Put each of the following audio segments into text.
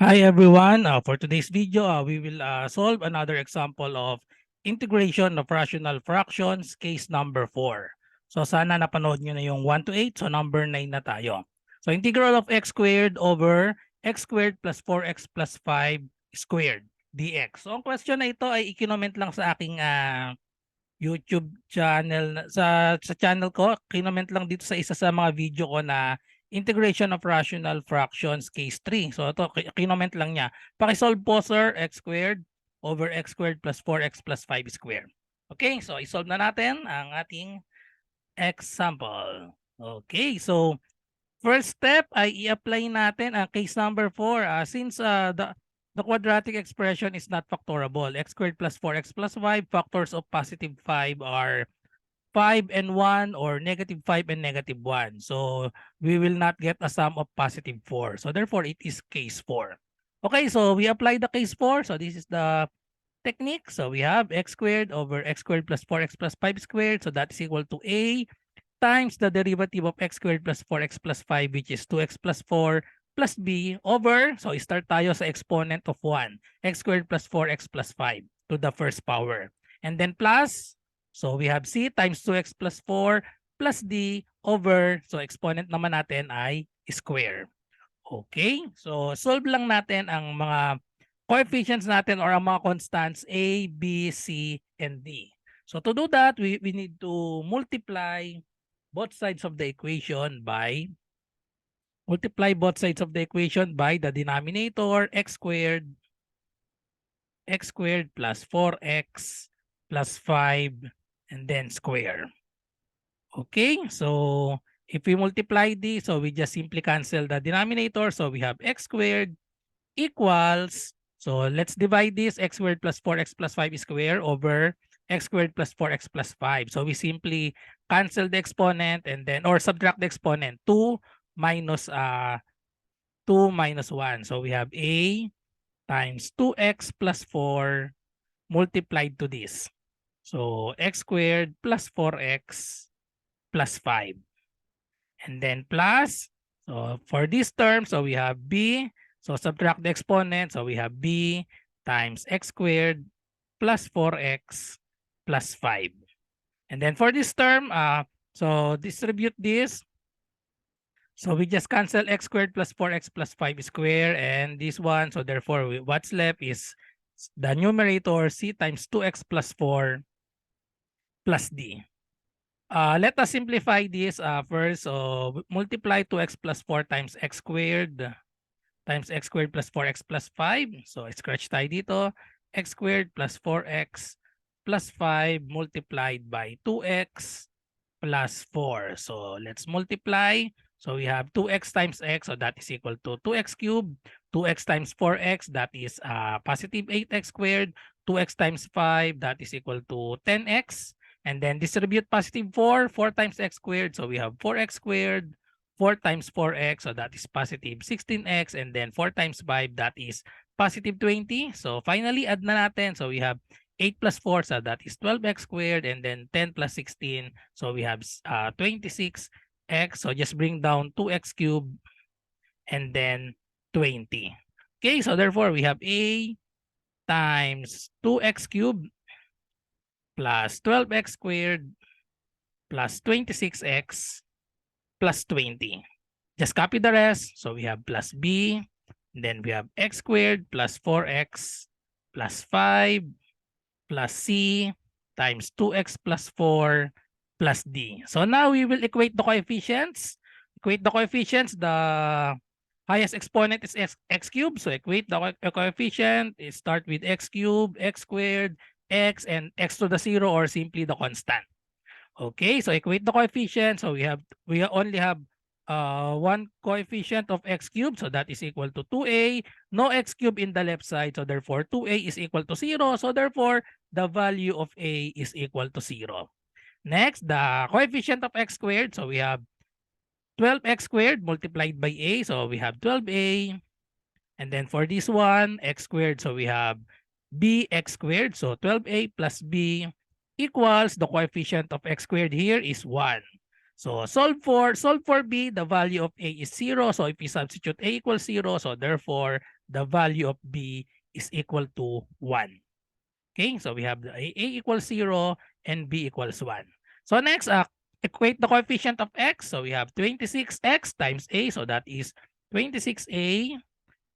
Hi everyone. For today's video, we will solve another example of integration of rational fractions, case number 4. So sana napanood nyo na yung 1 to 8. So number 9 na tayo. So integral of x squared over x squared plus 4x plus 5 squared dx. So ang question na ito ay ikinoment lang sa aking YouTube channel. Sa channel ko, kinoment lang dito sa isa sa mga video ko na integration of rational fractions case 3. So ito, kinoment lang niya. Pakisolve po sir, x squared over x squared plus 4x plus 5 squared. Okay, so isolve na natin ang ating example. Okay, so first step ay i-apply natin ang case number 4. Since the quadratic expression is not factorable, x squared plus 4x plus 5, factors of positive 5 are 5 and 1 or negative 5 and negative 1. So we will not get a sum of positive 4. So therefore, it is case 4. Okay, so we apply the case 4. So this is the technique. So we have x squared over x squared plus 4x plus 5 squared. So that is equal to a times the derivative of x squared plus 4x plus 5, which is 2x plus 4 plus b over, so start tayo sa exponent of 1, x squared plus 4x plus 5 to the first power. And then plus, so we have c times 2x plus 4 plus d over, so exponent naman natin ay square. Okay, so solve lang natin ang mga coefficients natin or ang mga constants a, b, c, and d. So to do that, we need to multiply both sides of the equation by the denominator x squared plus 4x plus 5 and then square. Okay, so if we multiply this, so we just simply cancel the denominator. So we have x squared equals, so let's divide this x squared plus 4x plus 5 square over x squared plus 4x plus 5. So we simply cancel the exponent and then, or subtract the exponent, 2 minus 1. So we have a times 2x plus 4 multiplied to this. So x squared plus 4x plus 5. And then plus, so for this term, so we have b. So subtract the exponent. So we have b times x squared plus 4x plus 5. And then for this term, so distribute this. So we just cancel x squared plus 4x plus 5 square and this one. So therefore, what's left is the numerator c times 2x plus 4 plus d. Let us simplify this first. So multiply 2x plus 4 times x squared plus 4x plus 5. So scratch tayo dito. X squared plus 4x plus 5 multiplied by 2x plus 4. So let's multiply. So we have 2x times x, so that is equal to 2x cubed. 2x times 4x, that is positive 8x squared. 2x times 5, that is equal to 10x. And then distribute positive 4, 4 times x squared. So we have 4x squared, 4 times 4x, so that is positive 16x. And then 4 times 5, that is positive 20. So finally, add na natin. So we have 8 plus 4, so that is 12x squared. And then 10 plus 16, so we have 26x. So just bring down 2x cubed and then 20. Okay, so therefore we have a times 2x cubed plus 12x squared plus 26x plus 20. Just copy the rest. So we have plus b, then we have x squared plus 4x plus 5 plus c times 2x plus 4 plus d. So now we will equate the coefficients. The highest exponent is x cubed. So equate the coefficient. Start with x cubed, x squared, x, and x to the 0 or simply the constant. Okay, so equate the coefficient. So we only have one coefficient of x cubed. So that is equal to 2a. No x cubed in the left side. So therefore 2a is equal to 0. So therefore the value of a is equal to 0. Next, the coefficient of x squared. So we have 12x squared multiplied by a. So we have 12a. And then for this one, x squared. So we have bx squared. So 12a plus b equals the coefficient of x squared here is 1. So solve for B, the value of A is 0. So if we substitute A equals 0, so therefore the value of B is equal to 1. Okay, so we have the A equals 0 and B equals 1. So next, equate the coefficient of X. So we have 26X times A, so that is 26A.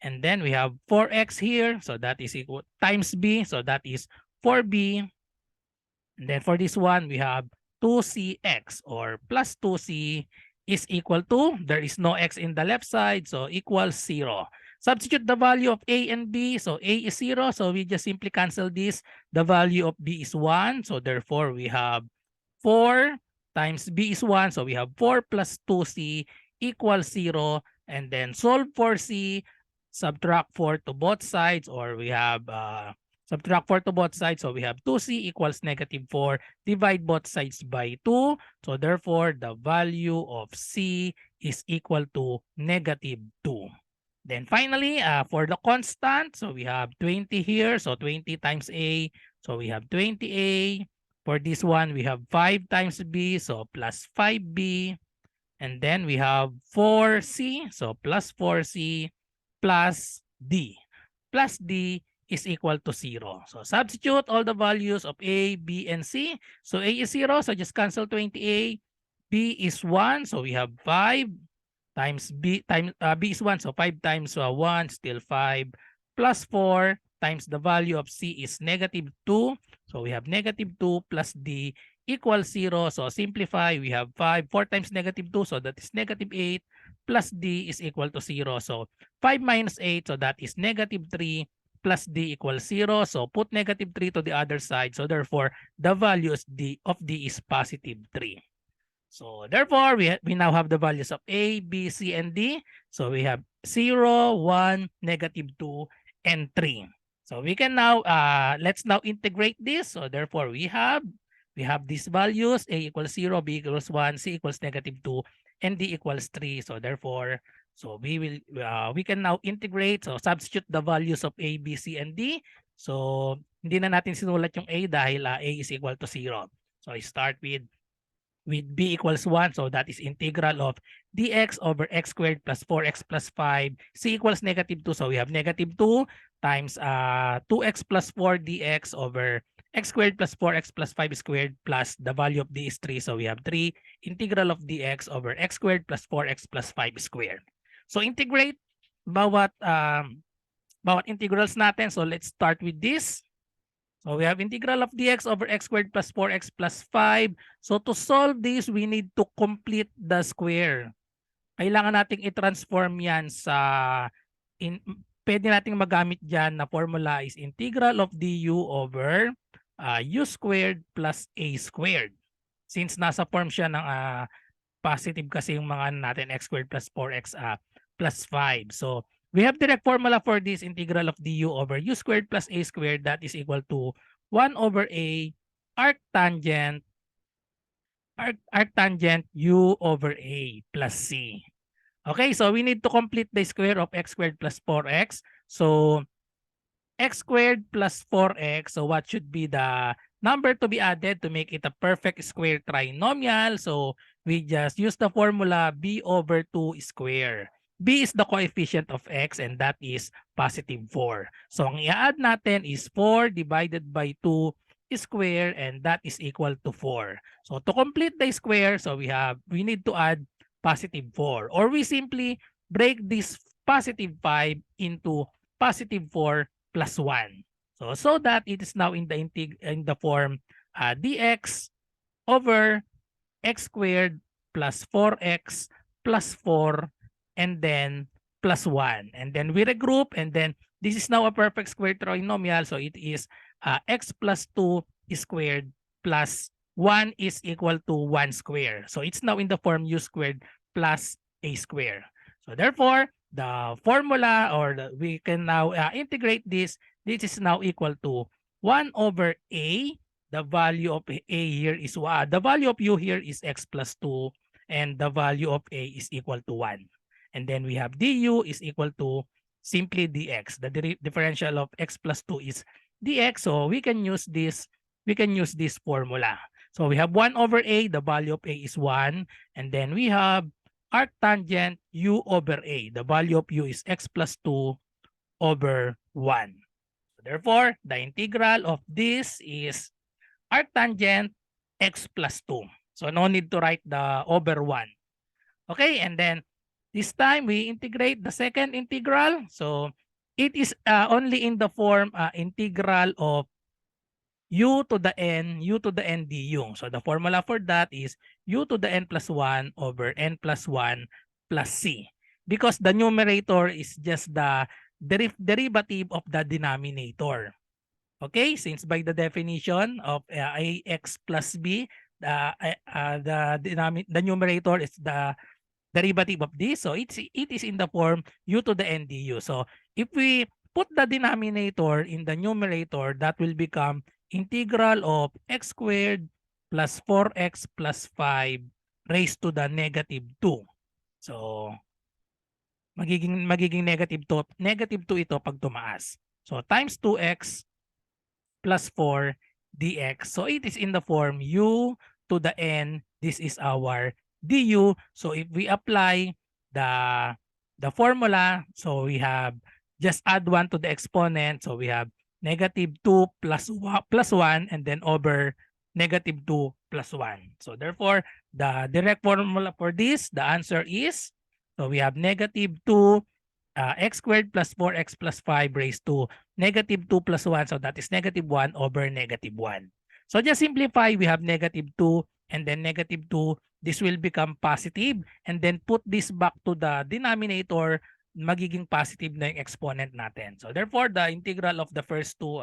And then we have 4X here, so that is equal times B, so that is 4B. And then for this one, we have 2CX or plus 2C is equal to, there is no X in the left side, so equals 0. Substitute the value of A and B. So A is 0, so we just simply cancel this. The value of B is 1, so therefore we have 4 times B is 1, so we have 4 plus 2C equals 0. And then solve for C, subtract 4 to both sides, or we have subtract 4 to both sides. So we have 2C equals negative 4. Divide both sides by 2. So therefore, the value of C is equal to negative 2. Then finally, for the constant, so we have 20 here. So 20 times A. So we have 20A. For this one, we have 5 times B. So plus 5B. And then we have 4C. So plus 4C plus D. Plus D is equal to 0. So substitute all the values of A, B, and C. So A is 0, so just cancel 20A. B is 1, so we have 5 times B times B is 1, so 5 times 1 still 5 plus 4 times the value of C is negative 2. So we have negative 2 plus D equals 0. So simplify, we have 4 times negative 2, so that is negative 8 plus D is equal to 0. So 5 minus 8, so that is negative 3 plus D equals 0. So put negative 3 to the other side. So therefore, the value of D is positive 3. So therefore, we now have the values of A, B, C, and D. So we have 0, 1, negative 2, and 3. So we can now, let's now integrate this. So therefore, we have these values, A equals 0, B equals 1, C equals negative 2, and D equals 3. So therefore, so we can now integrate. So substitute the values of A, B, C, and D. So hindi na natin sinulat yung A dahil A is equal to 0. So I start with B equals 1. So that is integral of dx over x squared plus 4x plus 5. C equals negative 2. So we have negative 2 times 2x plus 4 dx over x squared plus 4x plus 5 squared plus the value of d is 3. So we have 3 integral of dx over x squared plus 4x plus 5 squared. So integrate bawat integrals natin. So let's start with this. So we have integral of dx over x squared plus 4x plus 5. So to solve this, we need to complete the square. Kailangan nating i-transform yan sa, pwede nating magamit dyan na formula is integral of du over u squared plus a squared. Since nasa form siya ng positive kasi yung mga natin x squared plus 4x plus 5. So we have direct formula for this integral of du over u squared plus a squared, that is equal to 1 over a arctangent u over a plus c. Okay, so we need to complete the square of x squared plus 4x. So x squared plus 4x, so what should be the number to be added to make it a perfect square trinomial? So we just use the formula b over 2 square. B is the coefficient of x and that is positive 4. So ang i-add natin is 4 divided by 2 square and that is equal to 4. So to complete the square, so we need to add positive 4, or we simply break this positive 5 into positive 4 plus 1. So that it is now in the form dx over x squared plus 4x plus 4 and then plus 1. And then we regroup, and then this is now a perfect square trinomial. So it is x plus 2 squared plus 1 is equal to 1 square. So it's now in the form u squared plus a square. So therefore, the formula, or we can now integrate this. This is now equal to 1 over a. The value of a here is the value of u here is x plus 2, and the value of a is equal to 1. And then we have du is equal to simply dx. The differential of x plus 2 is dx. So we can use this formula. So we have 1 over a, the value of a is 1. And then we have arctangent u over a. The value of u is x plus 2 over 1. So therefore, the integral of this is arctangent x plus 2. So no need to write the over 1. Okay, and then this time we integrate the second integral. So it is only in the form integral of u to the n du. So the formula for that is u to the n plus 1 over n plus 1 plus c. Because the numerator is just the derivative of the denominator. Okay, since by the definition of ax plus b, the numerator is the derivative of this. So it is in the form u to the n du. So if we put the denominator in the numerator, that will become integral of x squared plus 4x plus 5 raised to the negative 2. So magiging negative 2 ito pag tumaas. So times 2x plus 4 dx. So it is in the form u to the n. This is our du. So if we apply the formula, so we have just add 1 to the exponent. So we have negative 2 plus 1 and then over negative 2 plus 1. So therefore, the direct formula for this, the answer is, so we have negative 2 x squared plus 4x plus 5 raised to negative 2 plus 1. So that is negative 1 over negative 1. So just simplify, we have negative 2 and then negative 2. This will become positive and then put this back to the denominator, magiging positive na yung exponent natin. So therefore, the integral of the first two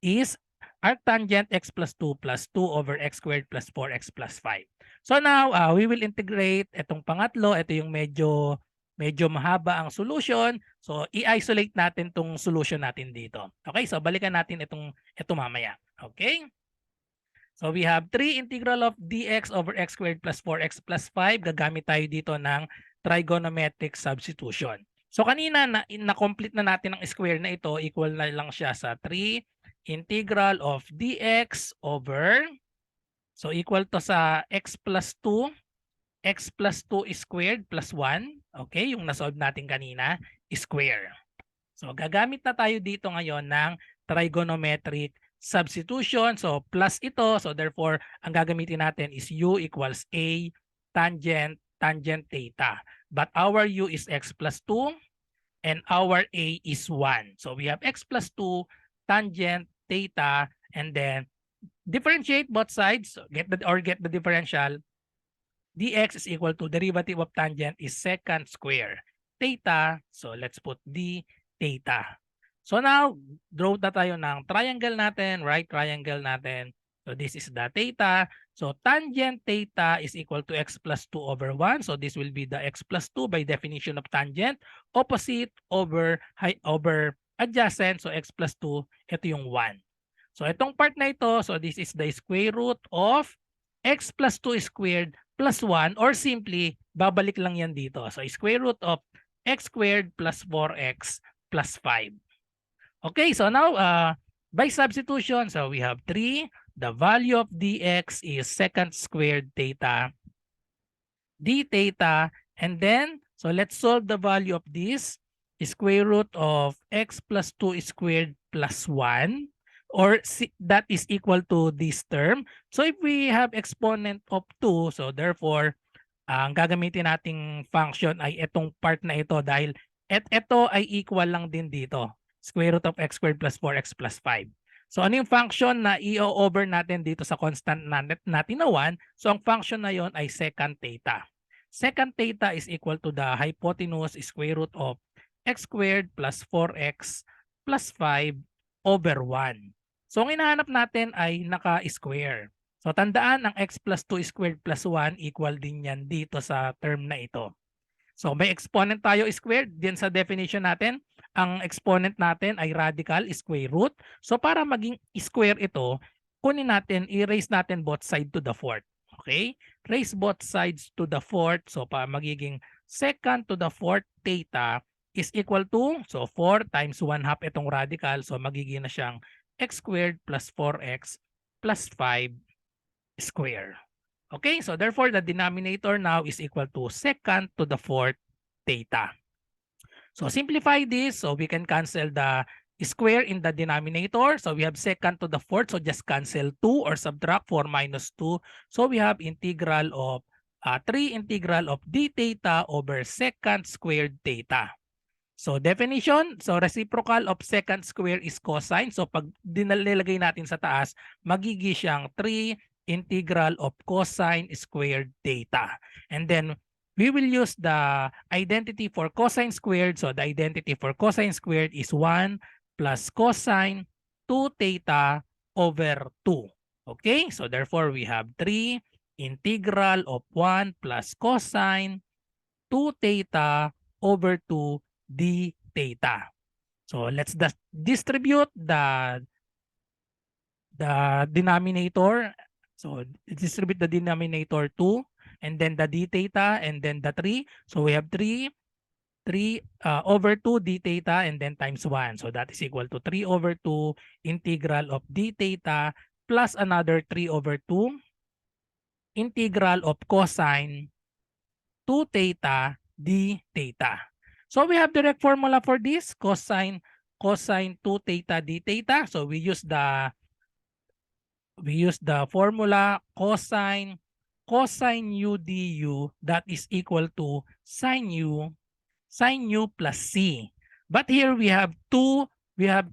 is arctangent x plus 2 plus 2 over x squared plus 4x plus 5. So now, we will integrate itong pangatlo. Ito yung medyo mahaba ang solution. So i-isolate natin tong solution natin dito. Okay, so balikan natin ito mamaya. Okay? So we have 3 integral of dx over x squared plus 4x plus 5. Gagamit tayo dito ng trigonometric substitution. So kanina na-complete na natin ang square na ito. Equal na lang siya sa 3 integral of dx over, so equal to sa x plus 2 squared plus 1. Okay, yung nasolve natin kanina, square. So gagamit na tayo dito ngayon ng trigonometric substitution. So plus ito, so therefore ang gagamitin natin is u equals a tangent theta. But our u is x plus 2 and our a is 1. So we have x plus 2 tangent theta and then differentiate both sides, get the differential. Dx is equal to derivative of tangent is secant square theta. So let's put d theta. So now, draw na tayo ng triangle natin, right triangle natin. So this is the theta. So tangent theta is equal to x plus 2 over 1. So this will be the x plus 2 by definition of tangent. Opposite over adjacent. So x plus 2, ito yung 1. So itong part na ito, so this is the square root of x plus 2 squared plus 1, or simply, babalik lang yan dito. So square root of x squared plus 4x plus 5. Okay, so now by substitution, so we have 3. The value of dx is secant squared theta d theta. And then, so let's solve the value of this. Square root of x plus 2 squared plus 1. Or that is equal to this term. So if we have exponent of 2, so therefore, ang gagamitin nating function ay itong part na ito dahil ito ay equal lang din dito. Square root of x squared plus 4x plus 5. So ano yung function na i-over natin dito sa constant natin na 1? So ang function na yon ay secant theta. Secant theta is equal to the hypotenuse square root of x squared plus 4x plus 5 over 1. So ang hinahanap natin ay naka-square. So tandaan, ang x plus 2 squared plus 1 equal din yan dito sa term na ito. So may exponent tayo squared. Din sa definition natin, ang exponent natin ay radical square root. So para maging square ito, kunin natin, i-raise natin both sides to the fourth. Okay? Raise both sides to the fourth. So para magiging secant to the fourth theta is equal to, so 4 times 1/2 itong radical. So magiging na siyang x squared plus 4x plus 5 square. Okay, so therefore the denominator now is equal to secant to the fourth theta. So simplify this, so we can cancel the square in the denominator. So we have secant to the fourth, so just cancel 2 or subtract 4 minus 2. So we have integral of 3 integral of d theta over secant squared theta. So definition, so reciprocal of secant square is cosine. So pag nilagay natin sa taas, magiging siyang 3 integral of cosine squared theta. And then we will use the identity for cosine squared. So the identity for cosine squared is 1 plus cosine 2 theta over 2. Okay, so therefore we have 3 integral of 1 plus cosine 2 theta over 2 d theta. So let's distribute the denominator. So distribute the denominator 2 and then the d theta and then the 3. So we have 3 over 2 d theta and then times 1. So that is equal to 3 over 2 integral of d theta plus another 3 over 2 integral of cosine 2 theta d theta. So we have direct formula for this, cosine 2 theta d theta. So we use the formula cosine u du, that is equal to sine u plus c. But here we have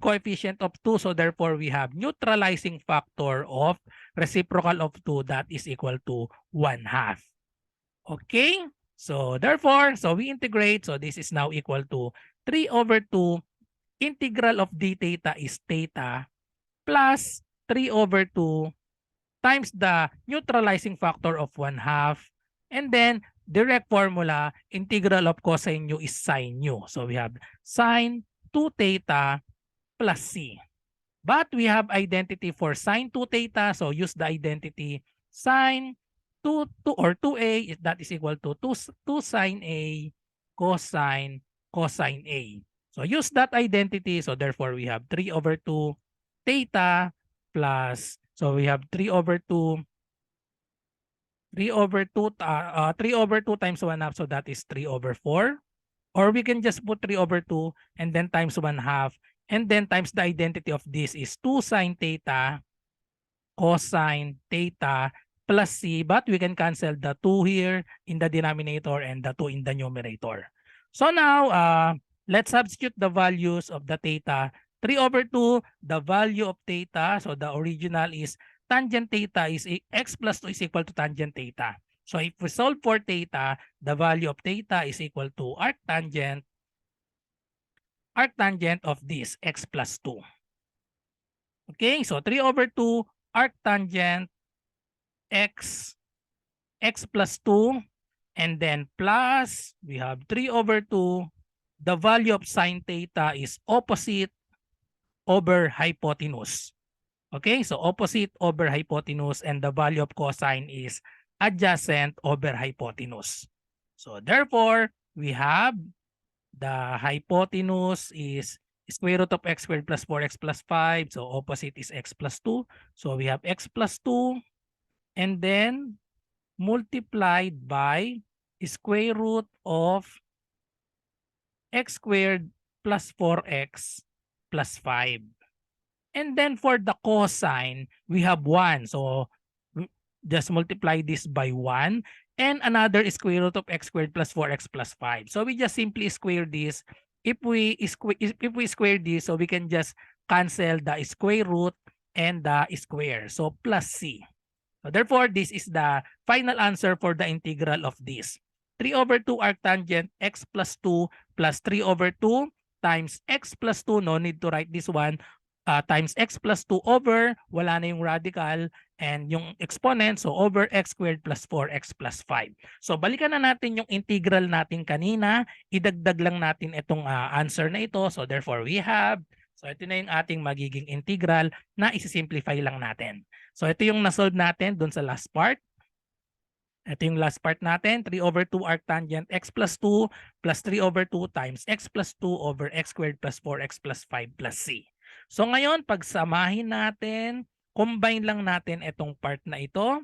coefficient of 2, so therefore we have neutralizing factor of reciprocal of 2, that is equal to 1/2. Okay, so therefore, so we integrate, so this is now equal to 3 over 2 integral of d theta is theta plus 3 over 2 times the neutralizing factor of 1/2, and then direct formula, integral of cosine u is sine u. So we have sine 2 theta plus c. But we have identity for sine 2 theta, so use the identity sine 2a, that is equal to 2 sine a cosine a. So use that identity, so therefore we have 3 over 2 theta plus, so we have 3 over 2 times 1/2, so that is 3 over 4. Or we can just put 3 over 2 and then times 1/2, and then times the identity of this is 2 sine theta cosine theta plus c, but we can cancel the 2 here in the denominator and the 2 in the numerator. So now, let's substitute the values of the theta. 3 over 2, the value of theta, so the original is tangent theta is x plus 2 is equal to tangent theta. So if we solve for theta, the value of theta is equal to arctangent of this x plus 2. Okay, so 3 over 2 arctangent x plus 2, and then plus we have 3 over 2, the value of sine theta is opposite over hypotenuse. Okay, so opposite over hypotenuse, and the value of cosine is adjacent over hypotenuse. So therefore, we have the hypotenuse is square root of x squared plus 4x plus 5. So opposite is x plus 2. So we have x plus 2 and then multiplied by square root of x squared plus 4x plus 5. And then for the cosine, we have 1. So just multiply this by 1 and another square root of x squared plus 4x plus 5. So we just simply square this. If we square this, so we can just cancel the square root and the square. So plus c. So therefore, this is the final answer for the integral of this. 3 over 2 arctangent x plus 2 plus 3 over 2 times x plus 2, no need to write this one, times x plus 2 over, wala na yung radical, and yung exponent, so over x squared plus 4x plus 5. So balikan na natin yung integral natin kanina, idagdag lang natin itong answer na ito. So therefore, we have, so ito na yung ating magiging integral na isi-simplify lang natin. So ito yung nasolve natin dun sa last part. Ito yung last part natin, 3 over 2 arctangent x plus 2 plus 3 over 2 times x plus 2 over x squared plus 4x plus 5 plus c. So ngayon, pagsamahin natin, combine lang natin itong part na ito.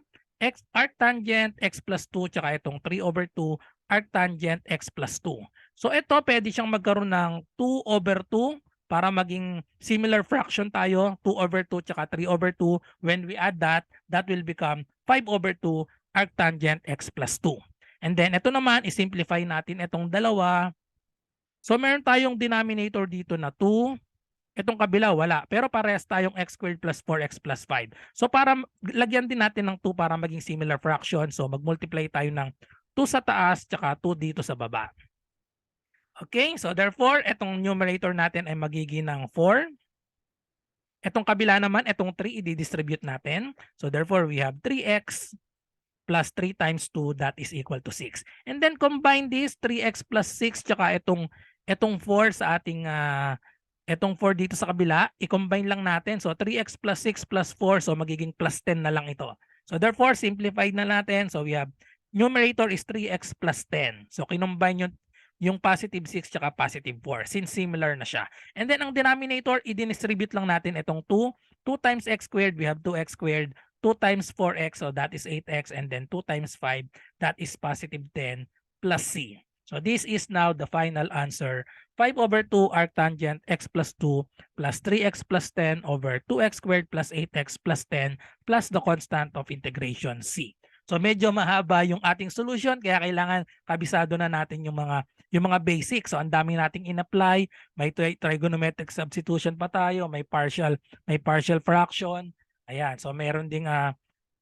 arctangent x plus 2 tsaka itong 3/2 arctangent x plus 2. So ito pwede siyang magkaroon ng 2/2 para maging similar fraction tayo, 2/2 tsaka 3/2. When we add that, that will become 5/2 arctangent x plus 2. And then ito naman, isimplify natin itong dalawa. So meron tayong denominator dito na 2. Itong kabila wala, pero parehas tayong x squared plus 4x plus 5. So para lagyan din natin ng 2 para maging similar fraction. So mag-multiply tayo ng 2 sa taas tsaka 2 dito sa baba. Okay, so therefore, itong numerator natin ay magiging ng 4. Itong kabila naman, itong 3 i-distribute natin. So therefore, we have 3x plus 3 times 2, that is equal to 6. And then combine this 3x plus 6 tsaka itong 4 sa ating itong 4 dito sa kabila, i-combine lang natin. So 3x plus 6 plus 4, so magiging plus 10 na lang ito. So therefore, simplified na natin. So we have numerator is 3x plus 10. So kinombine yung positive 6 tsaka positive 4 since similar na siya. And then ang denominator, i-distribute lang natin itong 2. 2 times x squared, we have 2x squared. 2 times 4x, so that is 8x. And then 2 times 5, that is positive 10 plus c. So this is now the final answer. 5/2 arctangent x plus 2 plus 3x plus 10 over 2x squared plus 8x plus 10 plus the constant of integration c. So medyo mahaba yung ating solution kaya kailangan kabisado na natin yung mga basics. So ang dami nating in-apply, may trigonometric substitution pa tayo, may partial fraction. Ayan, so meron ding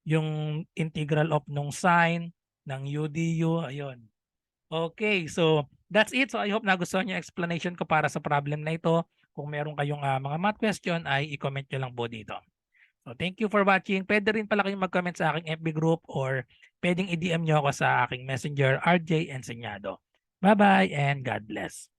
yung integral of nung sine ng u du, ayun. Okay, so that's it. So I hope nagustuhan niyo yung explanation ko para sa problem na ito. Kung meron kayong mga math question ay i-comment nyo lang po dito. So thank you for watching. Pwede rin pala kayong mag-comment sa aking FB group or pwedeng i-DM nyo ako sa aking messenger RJ Enseñado. Bye-bye and God bless.